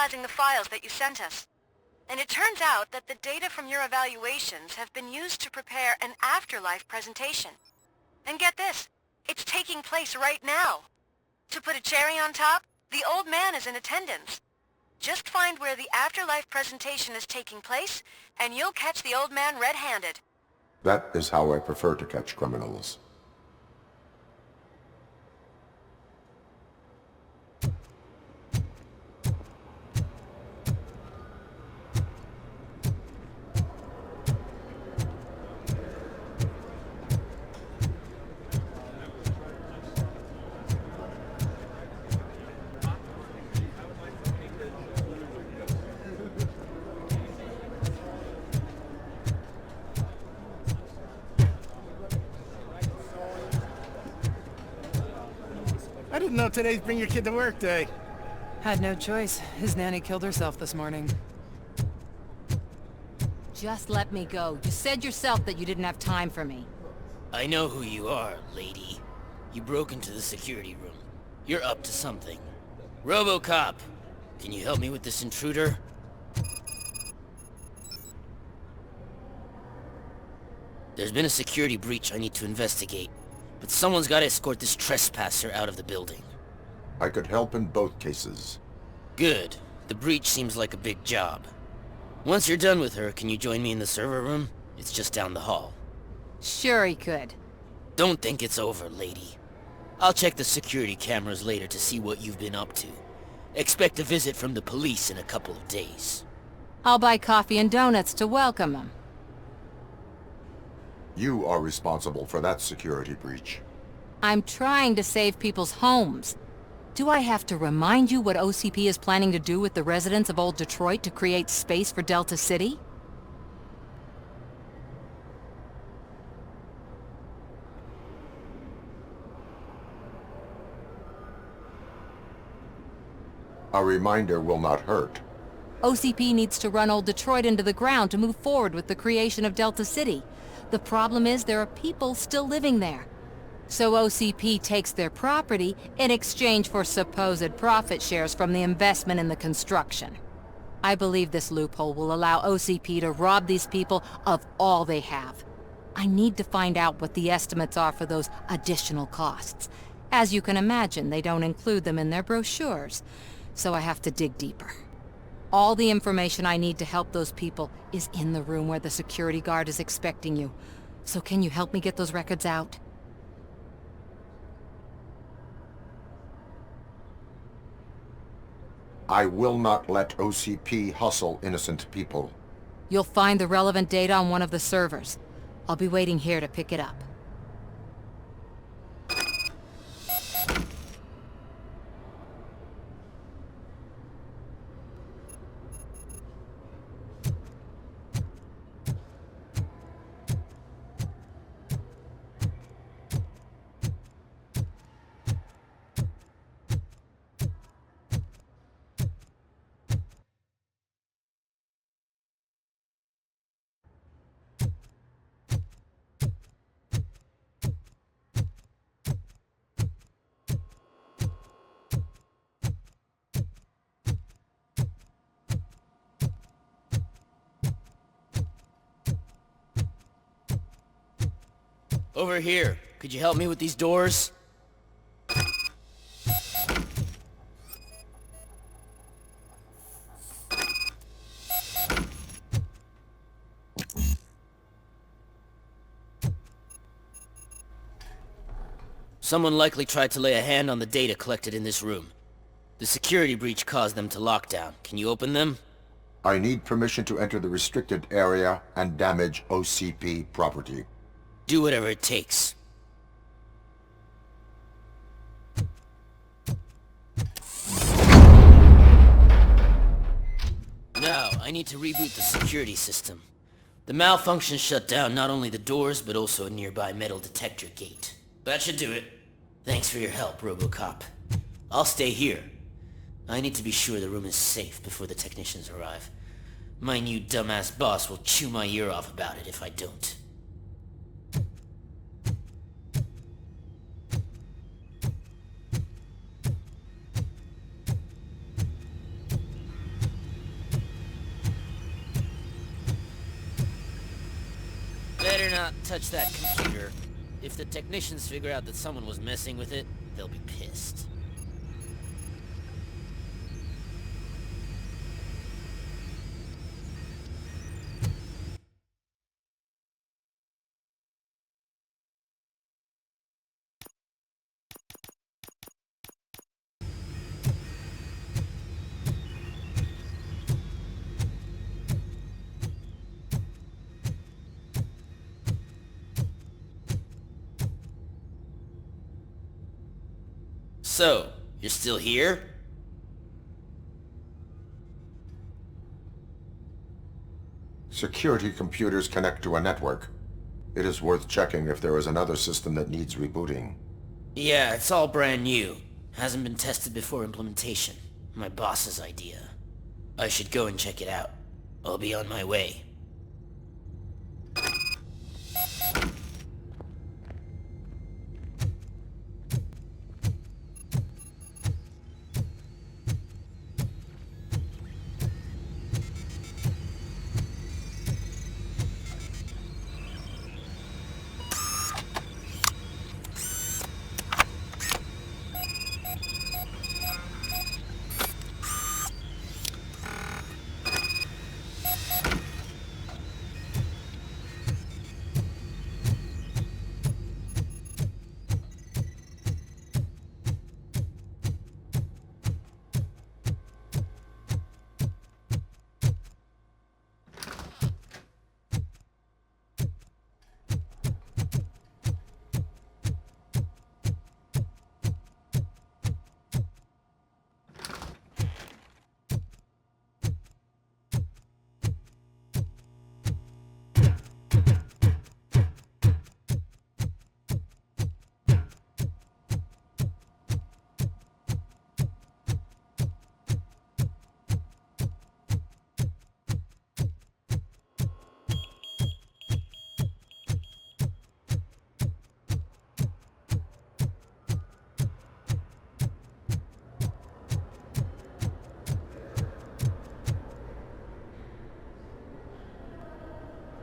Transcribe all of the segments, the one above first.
analyzing the files that you sent us. And it turns out that the data from your evaluations have been used to prepare an afterlife presentation. And get this, it's taking place right now. To put a cherry on top, the old man is in attendance. Just find where the afterlife presentation is taking place, and you'll catch the old man red-handed. That is how I prefer to catch criminals. I didn't know today's Bring Your Kid to Work Day. Had no choice. His nanny killed herself this morning. Just let me go. You said yourself that you didn't have time for me. I know who you are, lady. You broke into the security room. You're up to something. RoboCop! Can you help me with this intruder? There's been a security breach I need to investigate. But someone's got to escort this trespasser out of the building. I could help in both cases. Good. The breach seems like a big job. Once you're done with her, can you join me in the server room? It's just down the hall. Sure he could. Don't think it's over, lady. I'll check the security cameras later to see what you've been up to. Expect a visit from the police in a couple of days. I'll buy coffee and donuts to welcome him. You are responsible for that security breach. I'm trying to save people's homes. Do I have to remind you what OCP is planning to do with the residents of Old Detroit to create space for Delta City? A reminder will not hurt. OCP needs to run Old Detroit into the ground to move forward with the creation of Delta City. The problem is there are people still living there. So OCP takes their property in exchange for supposed profit shares from the investment in the construction. I believe this loophole will allow OCP to rob these people of all they have. I need to find out what the estimates are for those additional costs. As you can imagine, they don't include them in their brochures, so I have to dig deeper. All the information I need to help those people is in the room where the security guard is expecting you. So can you help me get those records out? I will not let OCP hustle innocent people. You'll find the relevant data on one of the servers. I'll be waiting here to pick it up. Over here. Could you help me with these doors? Someone likely tried to lay a hand on the data collected in this room. The security breach caused them to lock down. Can you open them? I need permission to enter the restricted area and damage OCP property. Do whatever it takes. Now, I need to reboot the security system. The malfunction shut down not only the doors, but also a nearby metal detector gate. That should do it. Thanks for your help, RoboCop. I'll stay here. I need to be sure the room is safe before the technicians arrive. My new dumbass boss will chew my ear off about it if I don't. not touch that computer. If the technicians figure out that someone was messing with it, they'll be pissed. So, you're still here? Security computers connect to a network. It is worth checking if there is another system that needs rebooting. Yeah, it's all brand new. Hasn't been tested before implementation. My boss's idea. I should go and check it out. I'll be on my way.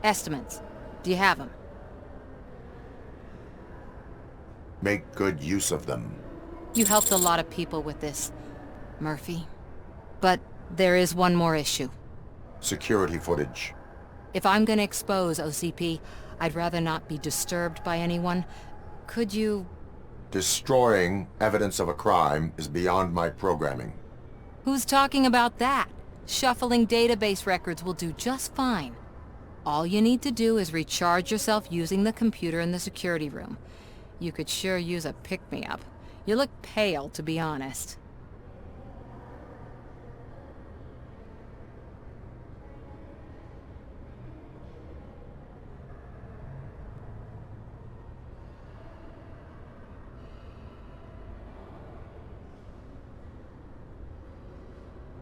Estimates. Do you have them? Make good use of them. You helped a lot of people with this, Murphy. But there is one more issue. Security footage. If I'm gonna expose OCP, I'd rather not be disturbed by anyone. Could you... Destroying evidence of a crime is beyond my programming. Who's talking about that? Shuffling database records will do just fine. All you need to do is recharge yourself using the computer in the security room. You could sure use a pick-me-up. You look pale, to be honest.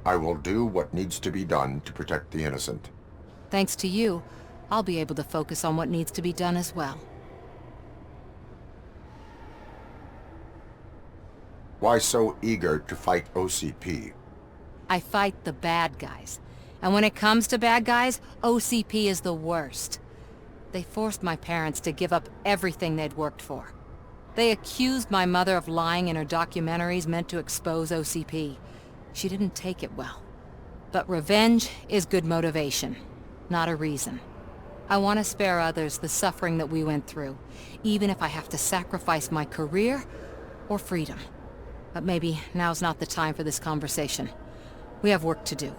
I will do what needs to be done to protect the innocent. Thanks to you, I'll be able to focus on what needs to be done as well. Why so eager to fight OCP? I fight the bad guys. And when it comes to bad guys, OCP is the worst. They forced my parents to give up everything they'd worked for. They accused my mother of lying in her documentaries meant to expose OCP. She didn't take it well. But revenge is good motivation, not a reason. I want to spare others the suffering that we went through, even if I have to sacrifice my career or freedom. But maybe now's not the time for this conversation. We have work to do.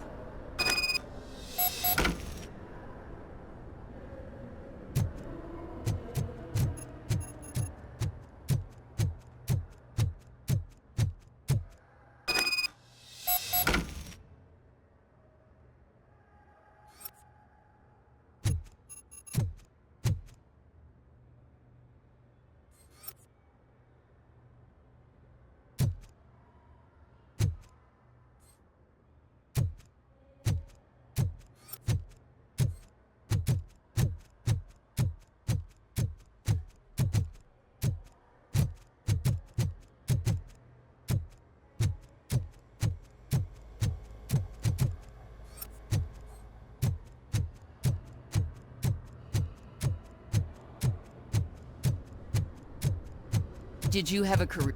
Did you have a career?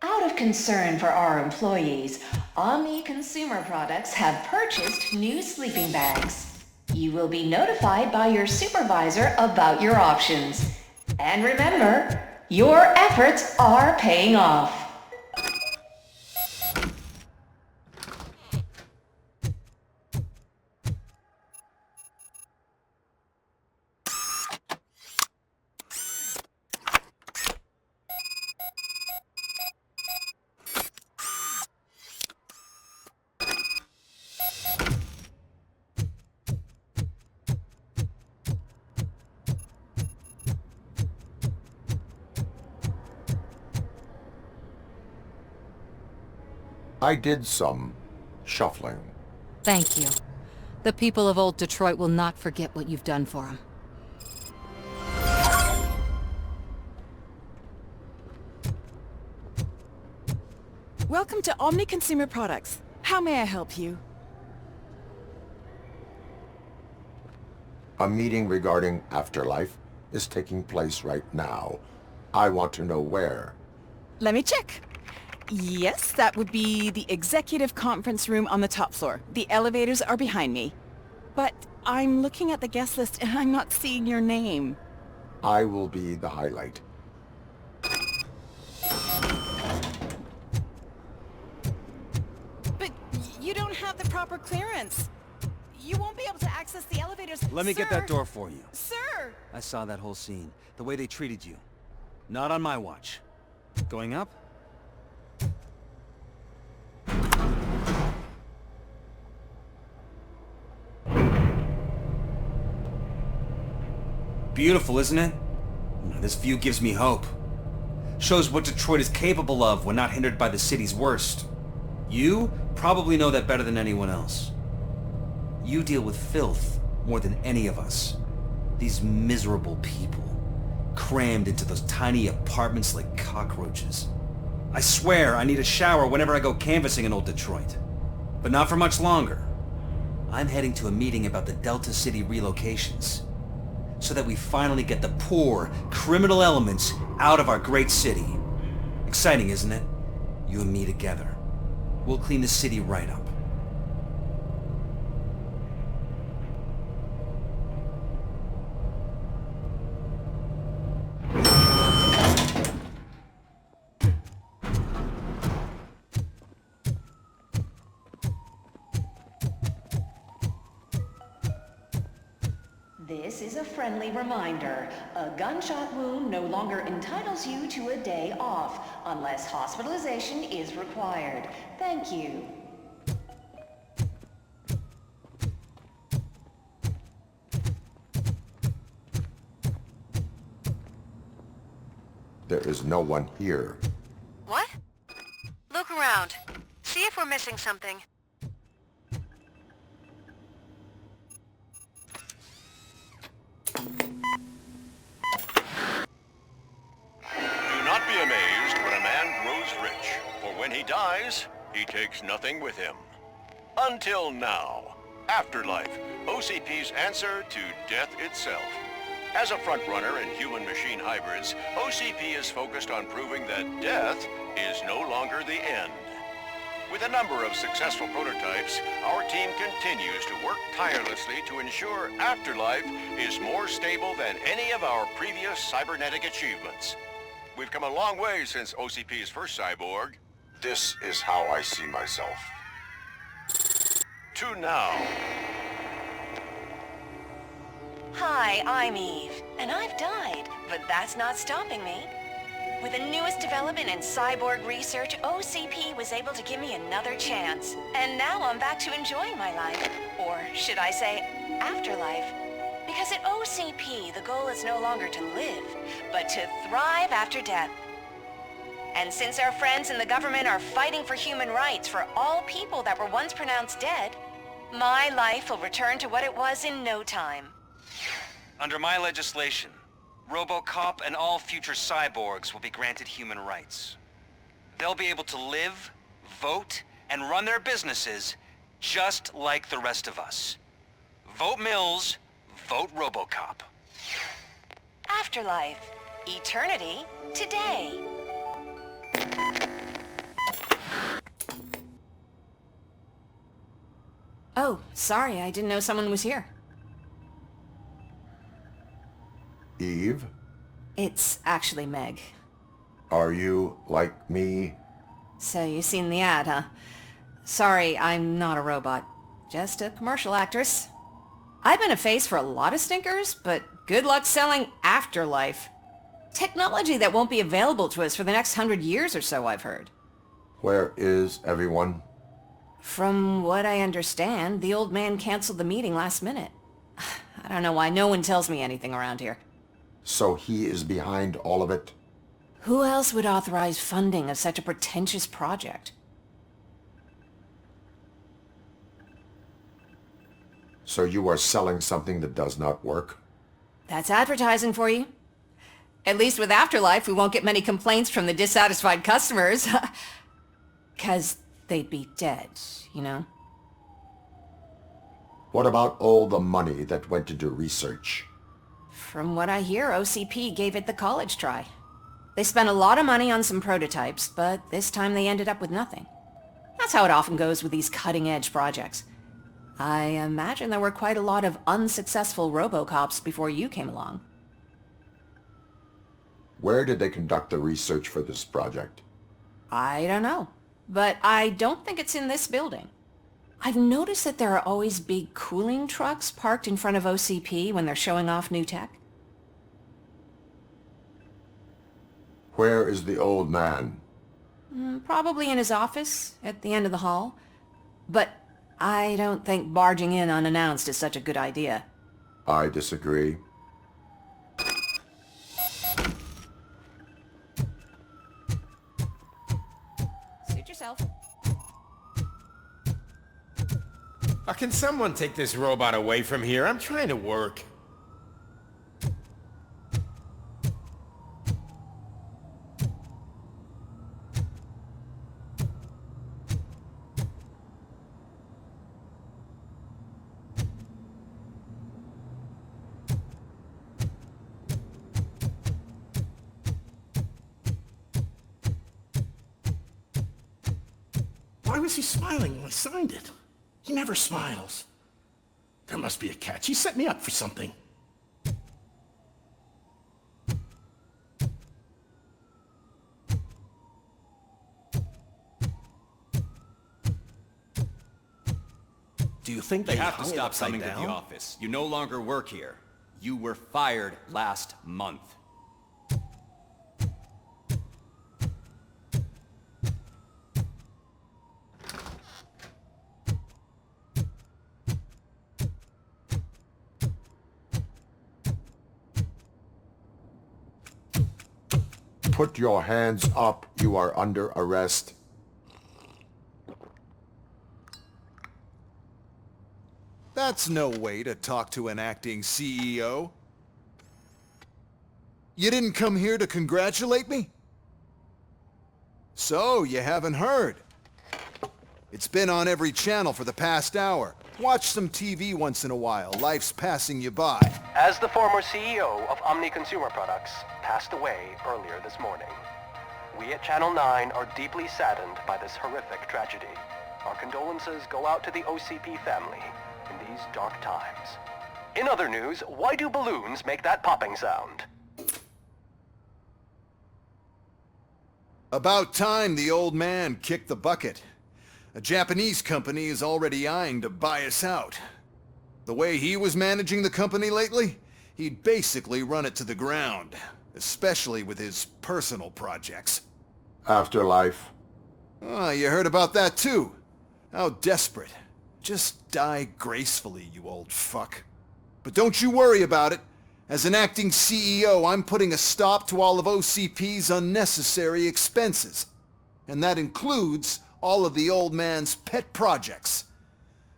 Out of concern for our employees, Omni Consumer Products have purchased new sleeping bags. You will be notified by your supervisor about your options. And remember, your efforts are paying off. I did some shuffling. Thank you. The people of Old Detroit will not forget what you've done for them. Welcome to Omni Consumer Products. How may I help you? A meeting regarding afterlife is taking place right now. I want to know where. Let me check. Yes, that would be the executive conference room on the top floor. The elevators are behind me. But I'm looking at the guest list and I'm not seeing your name. I will be the highlight. But you don't have the proper clearance. You won't be able to access the elevators. Let me get Sir! that door for you. Sir! I saw that whole scene. The way they treated you. Not on my watch. Going up? Beautiful, isn't it? This view gives me hope. Shows what Detroit is capable of when not hindered by the city's worst. You probably know that better than anyone else. You deal with filth more than any of us. These miserable people, crammed into those tiny apartments like cockroaches. I swear I need a shower whenever I go canvassing in Old Detroit. But not for much longer. I'm heading to a meeting about the Delta City relocations, so that we finally get the poor, criminal elements out of our great city. Exciting, isn't it? You and me together. We'll clean the city right up. This is a friendly reminder. A gunshot wound no longer entitles you to a day off, unless hospitalization is required. Thank you. There is no one here. What? Look around. See if we're missing something. Do not be amazed when a man grows rich, for when he dies, he takes nothing with him. Until now. Afterlife, OCP's answer to death itself. As a frontrunner in human-machine hybrids, OCP is focused on proving that death is no longer the end. With a number of successful prototypes, our team continues to work tirelessly to ensure Afterlife is more stable than any of our previous cybernetic achievements. We've come a long way since OCP's first cyborg. This is how I see myself. To now. Hi, I'm Eve, and I've died, but that's not stopping me. With the newest development in cyborg research, OCP was able to give me another chance. And now I'm back to enjoying my life. Or should I say, afterlife. Because at OCP, the goal is no longer to live, but to thrive after death. And since our friends in the government are fighting for human rights for all people that were once pronounced dead, my life will return to what it was in no time. Under my legislation, RoboCop and all future cyborgs will be granted human rights. They'll be able to live, vote, and run their businesses just like the rest of us. Vote Mills, vote RoboCop. Afterlife. Eternity. Today. Oh, sorry, I didn't know someone was here. Eve? It's actually Meg. Are you like me? So you've seen the ad, huh? Sorry, I'm not a robot. Just a commercial actress. I've been a face for a lot of stinkers, but good luck selling Afterlife. Technology that won't be available to us for the next 100 years or so, I've heard. Where is everyone? From what I understand, the old man canceled the meeting last minute. I don't know why no one tells me anything around here. So he is behind all of it? Who else would authorize funding of such a pretentious project? So you are selling something that does not work? That's advertising for you. At least with Afterlife, we won't get many complaints from the dissatisfied customers. 'Cause they'd be dead, you know? What about all the money that went into research? From what I hear, OCP gave it the college try. They spent a lot of money on some prototypes, but this time they ended up with nothing. That's how it often goes with these cutting-edge projects. I imagine there were quite a lot of unsuccessful RoboCops before you came along. Where did they conduct the research for this project? I don't know, but I don't think it's in this building. I've noticed that there are always big cooling trucks parked in front of OCP when they're showing off new tech. Where is the old man? Probably in his office, at the end of the hall. But I don't think barging in unannounced is such a good idea. I disagree. Suit yourself. Can someone take this robot away from here? I'm trying to work. Why was he smiling when I signed it? He never smiles. There must be a catch. He set me up for something. Do you think they You have to hung it stop upside coming to down? the office. You no longer work here. You were fired last month. Put your hands up. You are under arrest. That's no way to talk to an acting CEO. You didn't come here to congratulate me? So, you haven't heard. It's been on every channel for the past hour. Watch some TV once in a while. Life's passing you by. As the former CEO of Omni Consumer Products passed away earlier this morning, we at Channel 9 are deeply saddened by this horrific tragedy. Our condolences go out to the OCP family in these dark times. In other news, why do balloons make that popping sound? About time the old man kicked the bucket. A Japanese company is already eyeing to buy us out. The way he was managing the company lately, he'd basically run it to the ground. especially with his personal projects. Afterlife. Oh, you heard about that too. How desperate. Just die gracefully, you old fuck. But don't you worry about it. As an acting CEO, I'm putting a stop to all of OCP's unnecessary expenses. And that includes all of the old man's pet projects.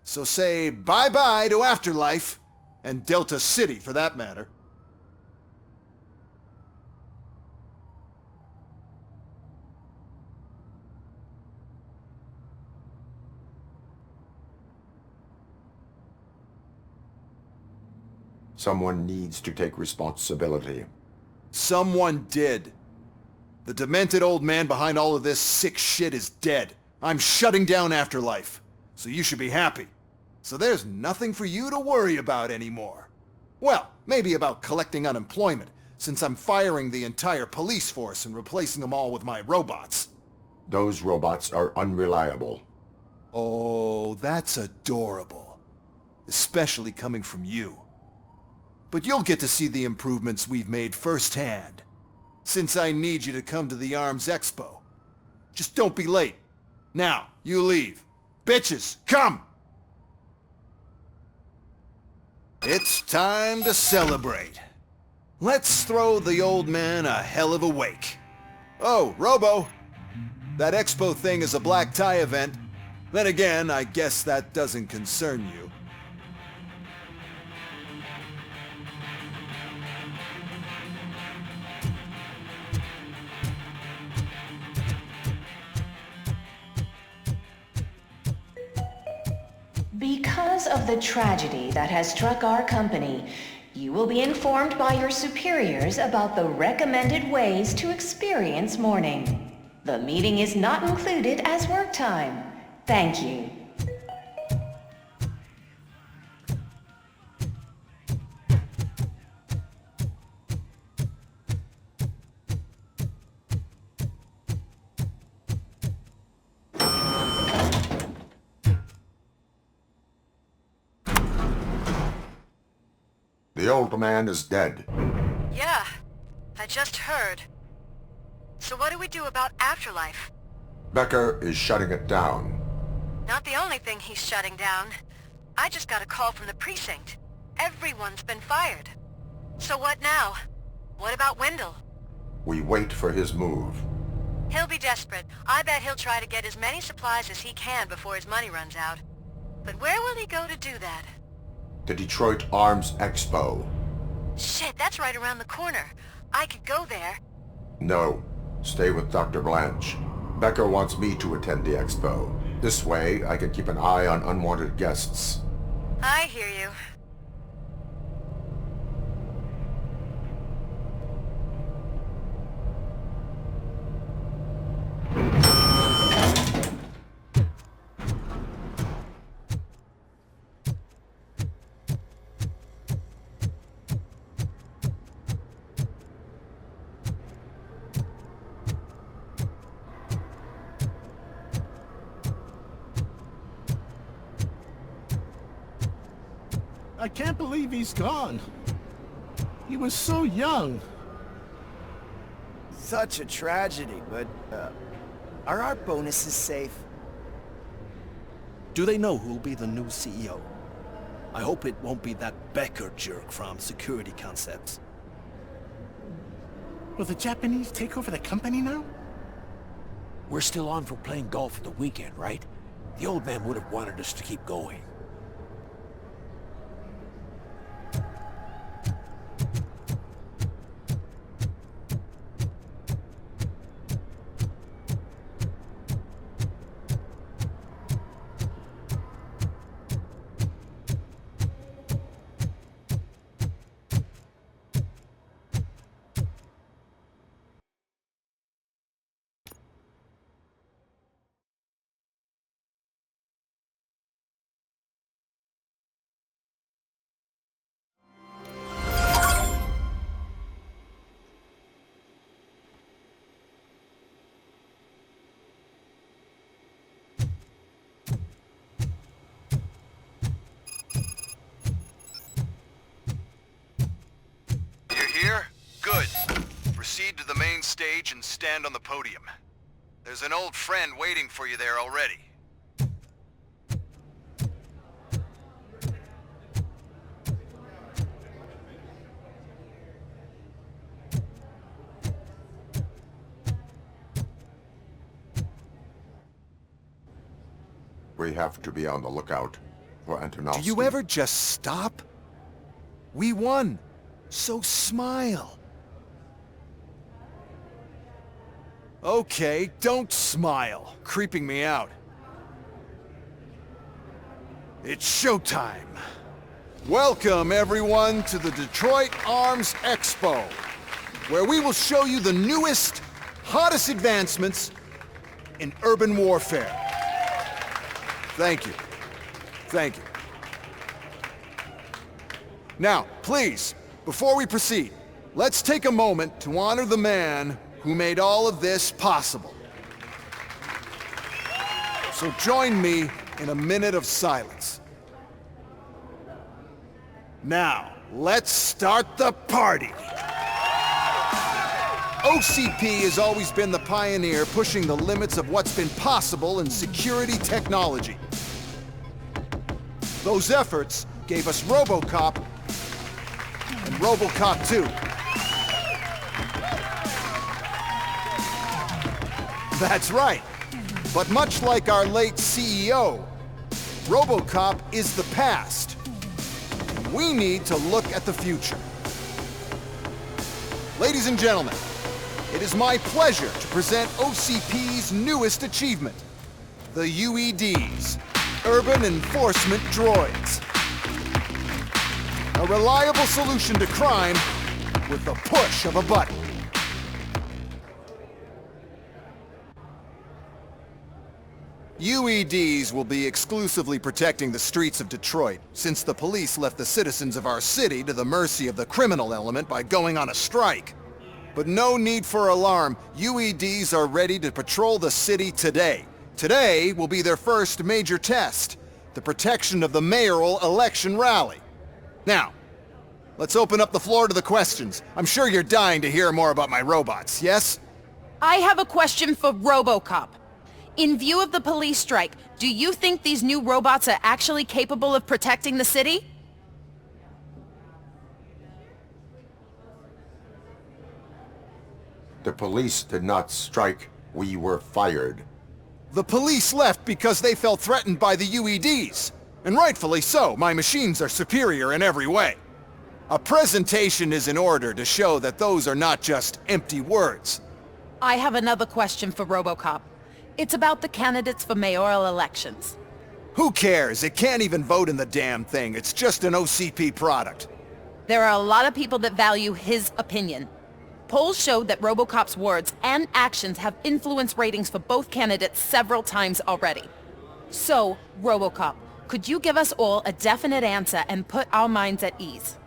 So say bye-bye to Afterlife, and Delta City for that matter. Someone needs to take responsibility. Someone did. The demented old man behind all of this sick shit is dead. I'm shutting down Afterlife. So you should be happy. So there's nothing for you to worry about anymore. Well, maybe about collecting unemployment, since I'm firing the entire police force and replacing them all with my robots. Those robots are unreliable. Oh, that's adorable. Especially coming from you. But you'll get to see the improvements we've made firsthand. Since I need you to come to the ARMS Expo. Just don't be late. Now, you leave. Bitches, come! It's time to celebrate. Let's throw the old man a hell of a wake. Oh, Robo! That Expo thing is a black tie event. Then again, I guess that doesn't concern you. Because of the tragedy that has struck our company, you will be informed by your superiors about the recommended ways to experience mourning. The meeting is not included as work time. Thank you. The old man is dead. Yeah, I just heard. So what do we do about Afterlife? Becker is shutting it down. Not the only thing he's shutting down. I just got a call from the precinct. Everyone's been fired. So what now? What about Wendell? We wait for his move. He'll be desperate. I bet he'll try to get as many supplies as he can before his money runs out. But where will he go to do that? The Detroit Arms Expo. Shit, that's right around the corner. I could go there. No. Stay with Dr. Blanche. Becker wants me to attend the expo. This way, I can keep an eye on unwanted guests. I hear you. I can't believe he's gone. He was so young. Such a tragedy, but, are our bonuses safe? Do they know who'll be the new CEO? I hope it won't be that Becker jerk from Security Concepts. Will the Japanese take over the company now? We're still on for playing golf at the weekend, right? The old man would have wanted us to keep going. Here? Good. proceed to the main stage and stand on the podium. There's an old friend waiting for you there already. We have to be on the lookout for Antonovsky. Do you ever just stop? We won, so smile. Okay, don't smile. Creeping me out. It's showtime. Welcome, everyone, to the Detroit Arms Expo, where we will show you the newest, hottest advancements in urban warfare. Thank you. Thank you. Now, please, before we proceed, let's take a moment to honor the man who made all of this possible. So join me in a minute of silence. Now, let's start the party! OCP has always been the pioneer pushing the limits of what's been possible in security technology. Those efforts gave us RoboCop and RoboCop 2. That's right. But much like our late CEO, RoboCop is the past. We need to look at the future. Ladies and gentlemen, it is my pleasure to present OCP's newest achievement, the UEDs, Urban Enforcement Droids. A reliable solution to crime with the push of a button. UEDs will be exclusively protecting the streets of Detroit, since the police left the citizens of our city to the mercy of the criminal element by going on a strike. But no need for alarm. UEDs are ready to patrol the city today. Today will be their first major test, the protection of the mayoral election rally. Now, let's open up the floor to the questions. I'm sure you're dying to hear more about my robots, yes? I have a question for RoboCop. In view of the police strike, do you think these new robots are actually capable of protecting the city? The police did not strike. We were fired. The police left because they felt threatened by the UEDs. And rightfully so. My machines are superior in every way. A presentation is in order to show that those are not just empty words. I have another question for RoboCop. It's about the candidates for mayoral elections. Who cares? It can't even vote in the damn thing. It's just an OCP product. There are a lot of people that value his opinion. Polls showed that RoboCop's words and actions have influenced ratings for both candidates several times already. So, RoboCop, could you give us all a definite answer and put our minds at ease?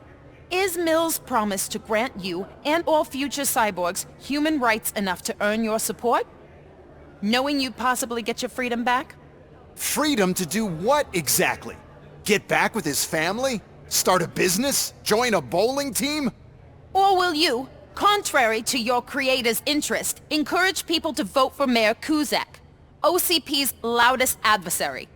Is Mills' promise to grant you and all future cyborgs human rights enough to earn your support? Knowing you'd possibly get your freedom back? Freedom to do what exactly? Get back with his family? Start a business? Join a bowling team? Or will you, contrary to your creator's interest, encourage people to vote for Mayor Kuzak, OCP's loudest adversary?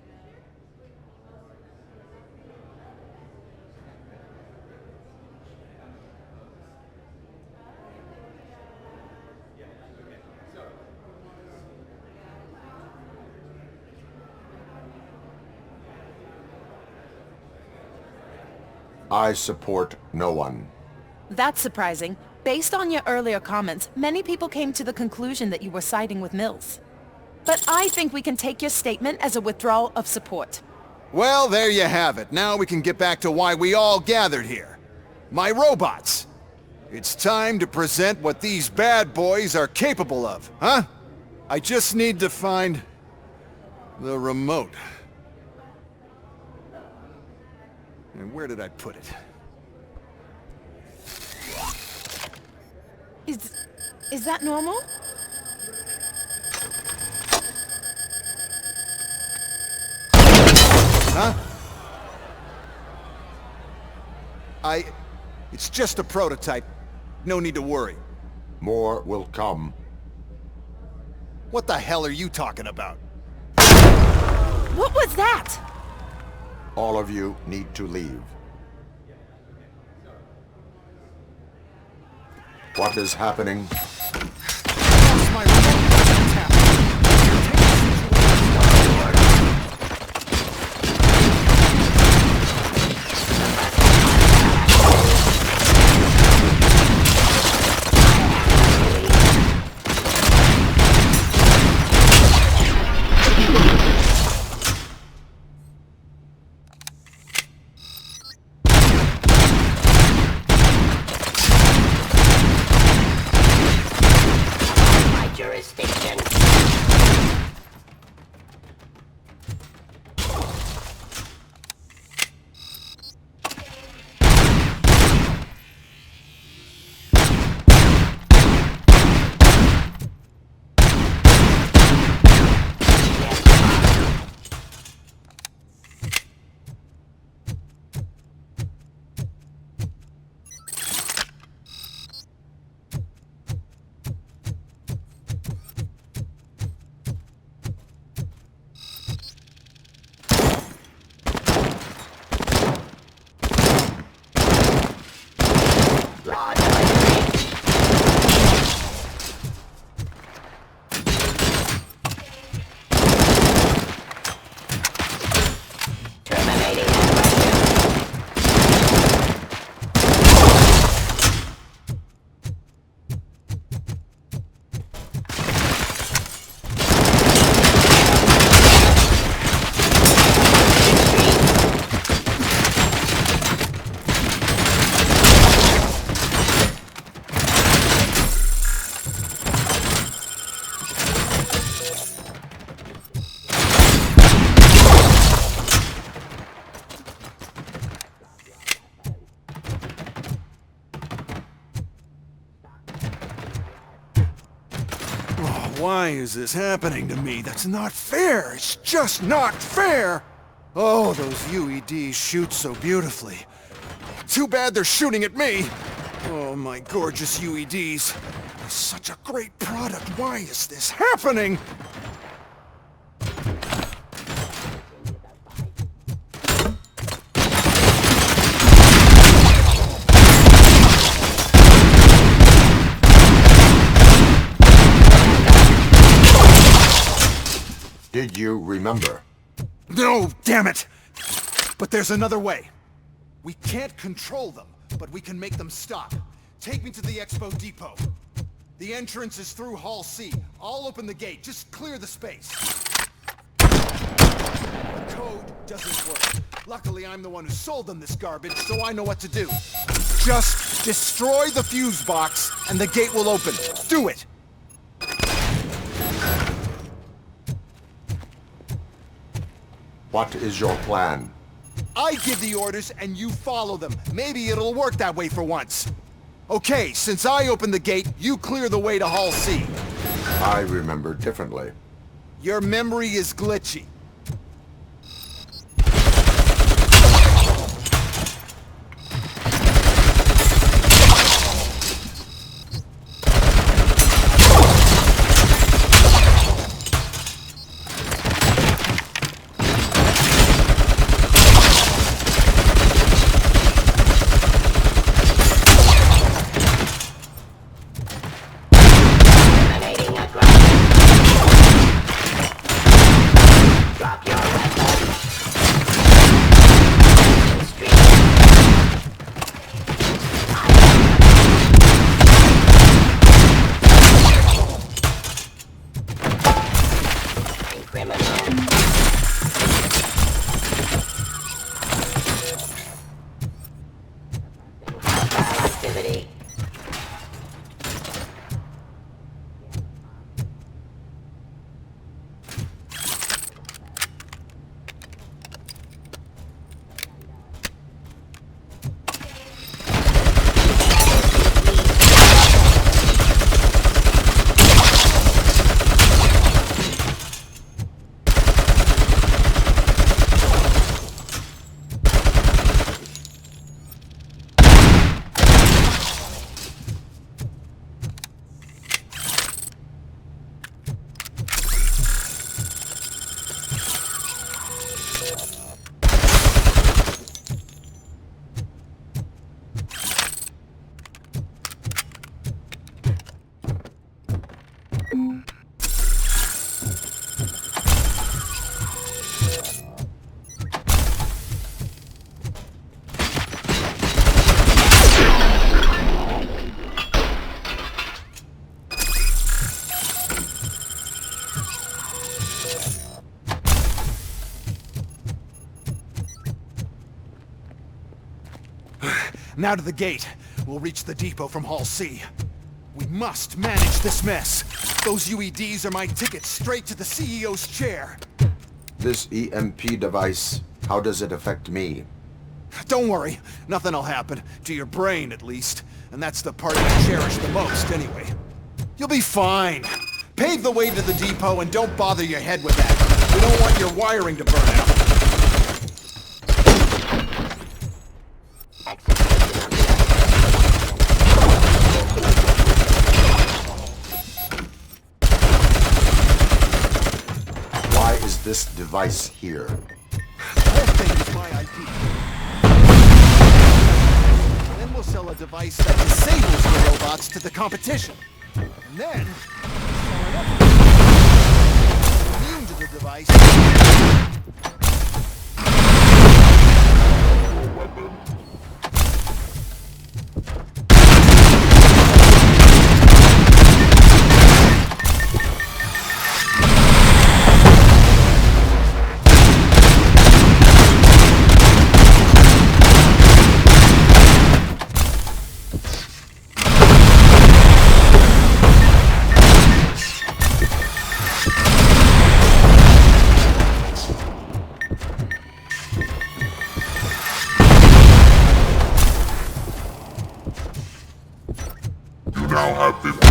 I support no one. That's surprising. Based on your earlier comments, many people came to the conclusion that you were siding with Mills. But I think we can take your statement as a withdrawal of support. Well, there you have it. Now we can get back to why we all gathered here. My robots. It's time to present what these bad boys are capable of, huh? I just need to find the remote. And where did I put it? Is that normal? Huh? It's just a prototype. No need to worry. More will come. What the hell are you talking about? What was that? All of you need to leave. What is happening? Why is this happening to me? That's not fair! It's just not fair! Oh, those UEDs shoot so beautifully. Too bad they're shooting at me! Oh, my gorgeous UEDs. They're such a great product. Why is this happening? Did you remember? No, damn it! But there's another way. We can't control them, but we can make them stop. Take me to the Expo Depot. The entrance is through Hall C. I'll open the gate. Just clear the space. The code doesn't work. Luckily, I'm the one who sold them this garbage, so I know what to do. Just destroy the fuse box, and the gate will open. Do it! What is your plan? I give the orders and you follow them. Maybe it'll work that way for once. Okay, since I opened the gate, you clear the way to Hall C. I remember differently. Your memory is glitchy. Now to the gate. We'll reach the depot from Hall C. We must manage this mess. Those UEDs are my ticket straight to the CEO's chair. This EMP device, how does it affect me? Don't worry, nothing'll happen. To your brain, at least. And that's the part I cherish the most, anyway. You'll be fine. Pave the way to the depot and don't bother your head with that. We don't want your wiring to burn out. Why is this device here? The whole thing is my IP. Then we'll sell a device that disables the robots to the competition. And then, sell another immune to the device. now have been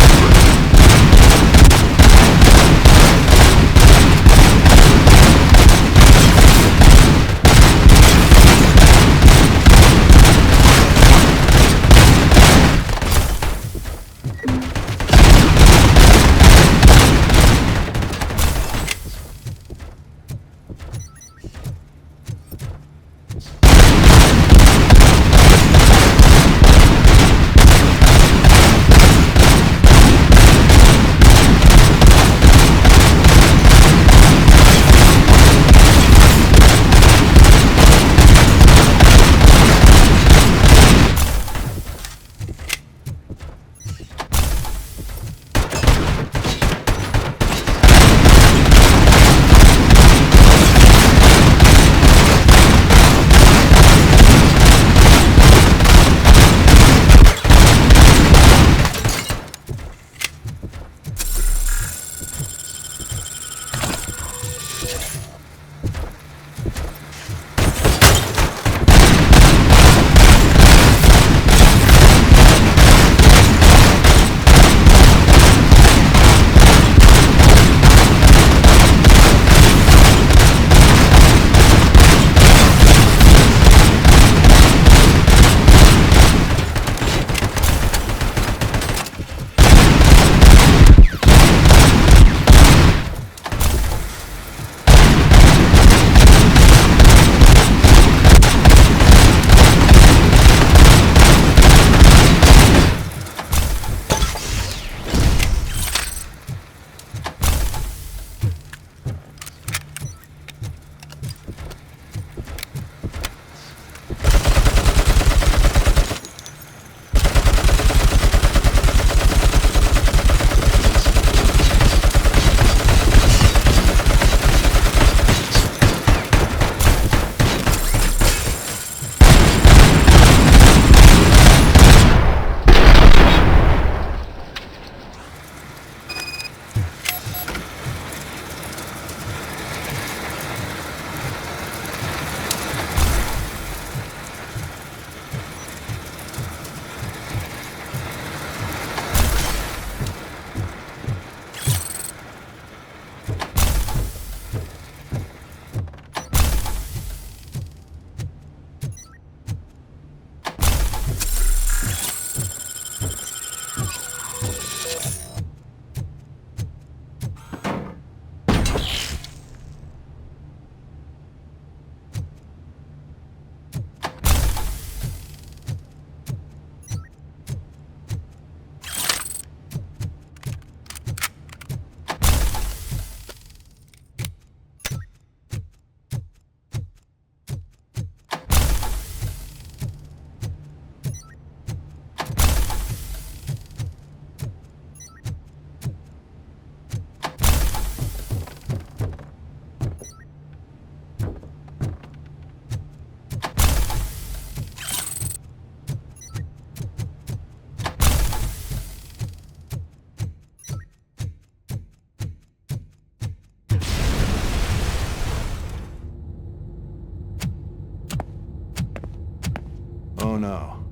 no.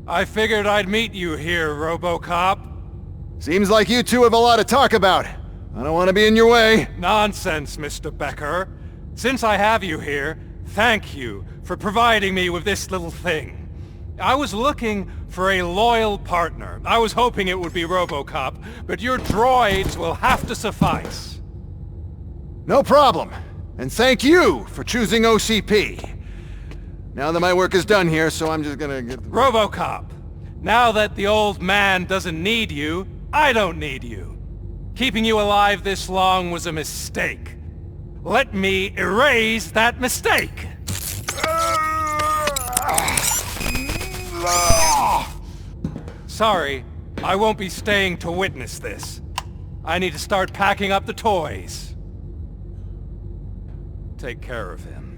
I figured I'd meet you here, RoboCop. Seems like you two have a lot to talk about. I don't want to be in your way. Nonsense, Mr. Becker. Since I have you here, thank you for providing me with this little thing. I was looking for a loyal partner. I was hoping it would be RoboCop, but your droids will have to suffice. No problem. And thank you for choosing OCP. Now that my work is done here, so I'm just gonna get... RoboCop, now that the old man doesn't need you, I don't need you. Keeping you alive this long was a mistake. Let me erase that mistake! Sorry, I won't be staying to witness this. I need to start packing up the toys. Take care of him.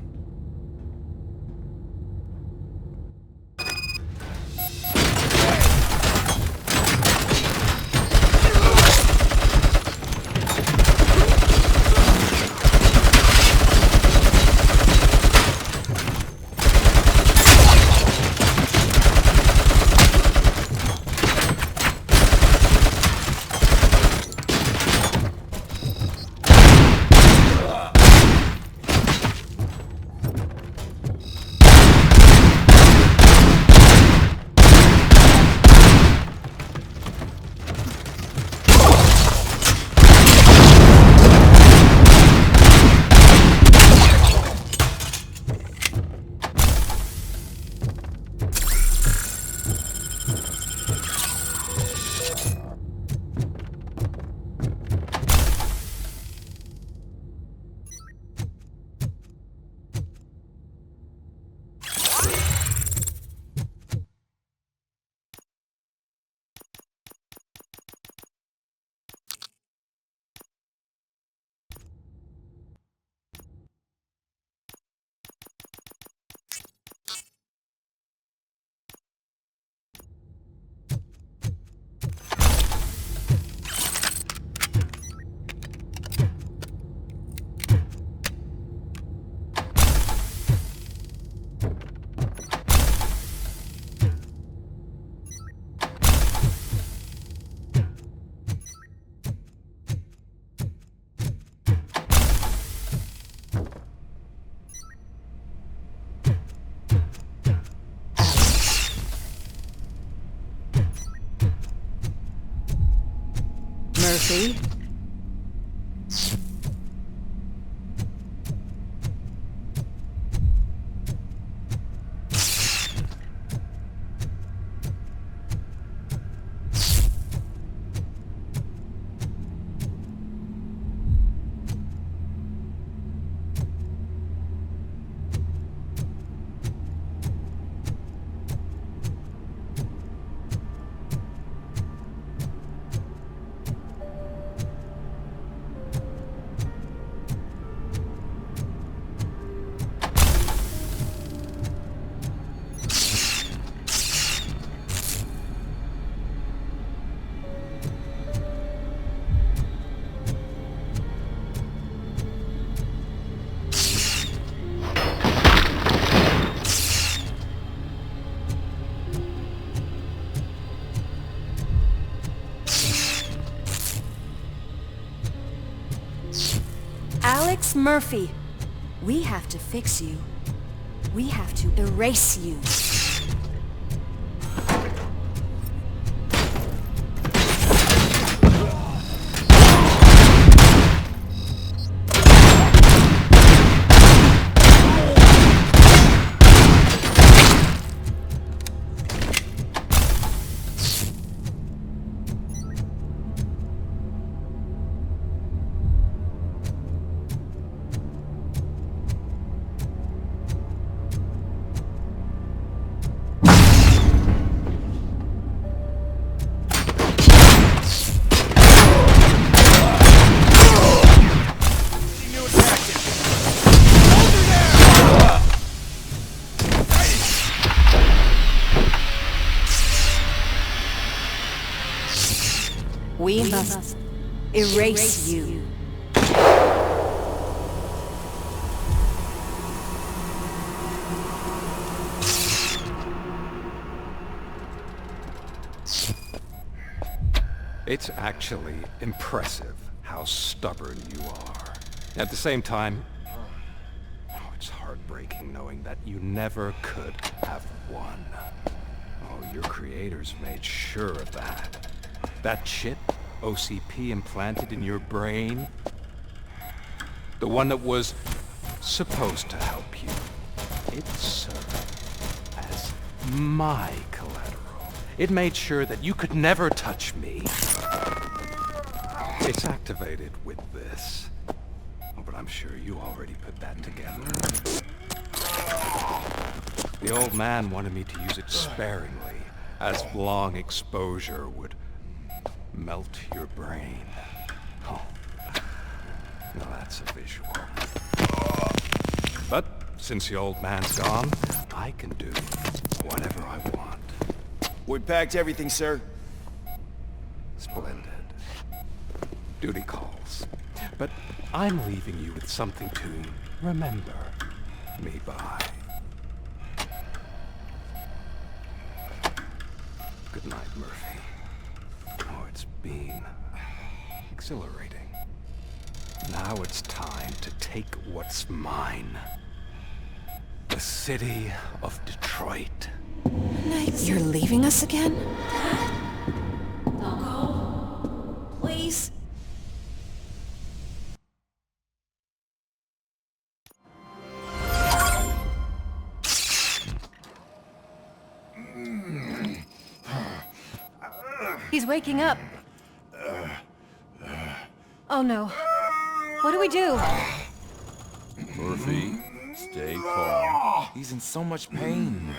Murphy? Alex Murphy, we have to fix you. We have to erase you. We must erase you. It's actually impressive how stubborn you are. At the same time, it's heartbreaking knowing that you never could have won. Oh, your creators made sure of that. That chip OCP implanted in your brain, the one that was supposed to help you, it served as my collateral. It made sure that you could never touch me. It's activated with this. Oh, but I'm sure you already put that together. The old man wanted me to use it sparingly, as long exposure would melt your brain. Oh, now that's a visual. But since the old man's gone, I can do whatever I want. We packed everything, sir. Splendid. Duty calls. But I'm leaving you with something to remember me by. Good night, Murphy. Oh, it's been exhilarating. Now it's time to take what's mine. The city of Detroit. You're leaving us again? Don't go. Please. He's waking up. Oh no. What do we do? Murphy, stay calm. He's in so much pain.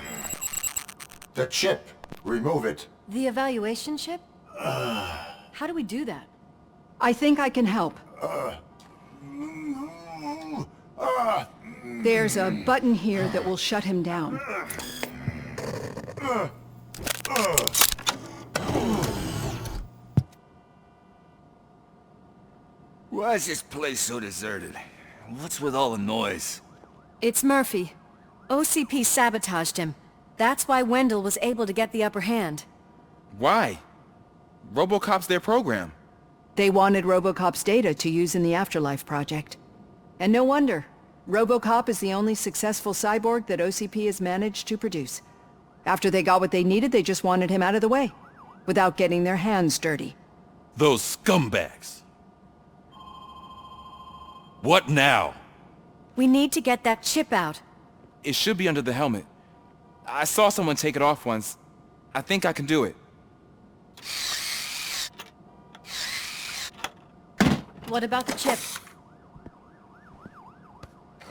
The chip. Remove it. The evaluation chip? How do we do that? I think I can help. There's a button here that will shut him down. Why is this place so deserted? What's with all the noise? It's Murphy. OCP sabotaged him. That's why Wendell was able to get the upper hand. Why? RoboCop's their program. They wanted RoboCop's data to use in the Afterlife project. And no wonder. RoboCop is the only successful cyborg that OCP has managed to produce. After they got what they needed, they just wanted him out of the way, without getting their hands dirty. Those scumbags. What now? We need to get that chip out. It should be under the helmet. I saw someone take it off once. I think I can do it. What about the chip?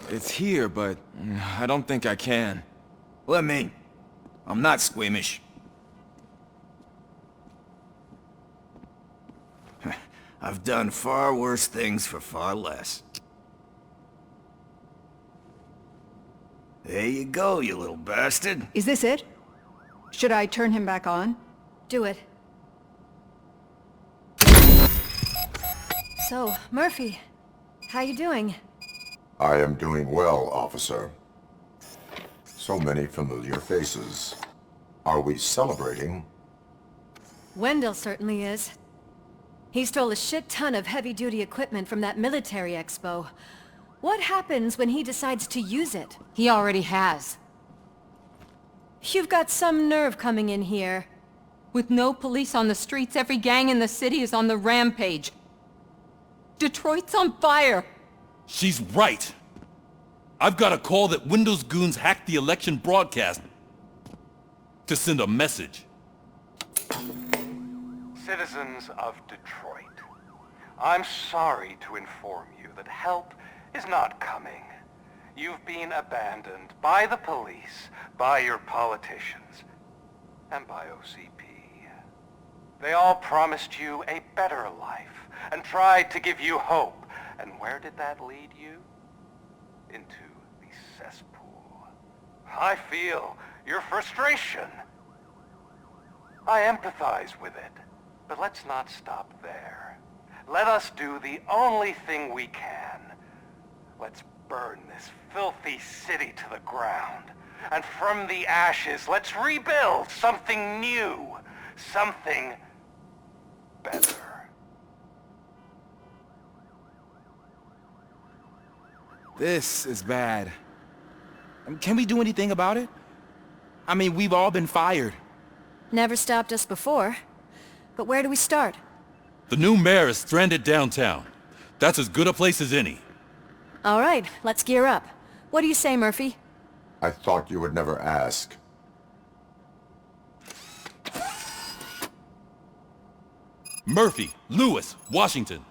It's here, but I don't think I can. Let me. I'm not squeamish. I've done far worse things for far less. There you go, you little bastard. Is this it? Should I turn him back on? Do it. So, Murphy, how you doing? I am doing well, officer. So many familiar faces. Are we celebrating? Wendell certainly is. He stole a shit ton of heavy-duty equipment from that military expo. What happens when he decides to use it? He already has. You've got some nerve coming in here. With no police on the streets, every gang in the city is on the rampage. Detroit's on fire! She's right! I've got a call that Windows goons hacked the election broadcast to send a message. Citizens of Detroit, I'm sorry to inform you that help is not coming. You've been abandoned by the police, by your politicians, and by OCP. They all promised you a better life and tried to give you hope. And where did that lead you? Into the cesspool. I feel your frustration. I empathize with it. But let's not stop there. Let us do the only thing we can. Let's burn this filthy city to the ground. And from the ashes, let's rebuild something new. Something better. This is bad. Can we do anything about it? I mean, we've all been fired. Never stopped us before. But where do we start? The new mayor is stranded downtown. That's as good a place as any. All right, let's gear up. What do you say, Murphy? I thought you would never ask. Murphy, Lewis, Washington.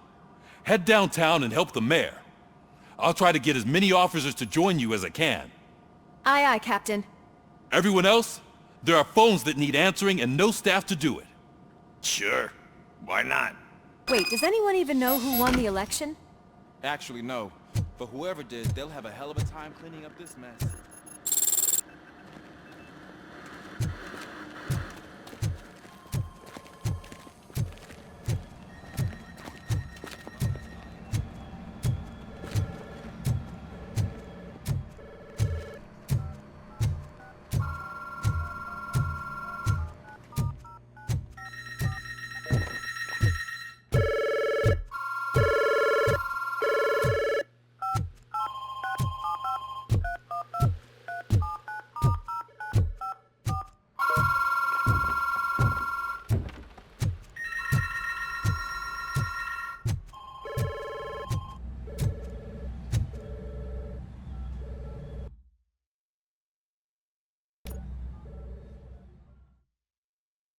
Head downtown and help the mayor. I'll try to get as many officers to join you as I can. Aye, aye, Captain. Everyone else? There are phones that need answering and no staff to do it. Sure. Why not? Wait, does anyone even know who won the election? Actually, no. But whoever did, they'll have a hell of a time cleaning up this mess.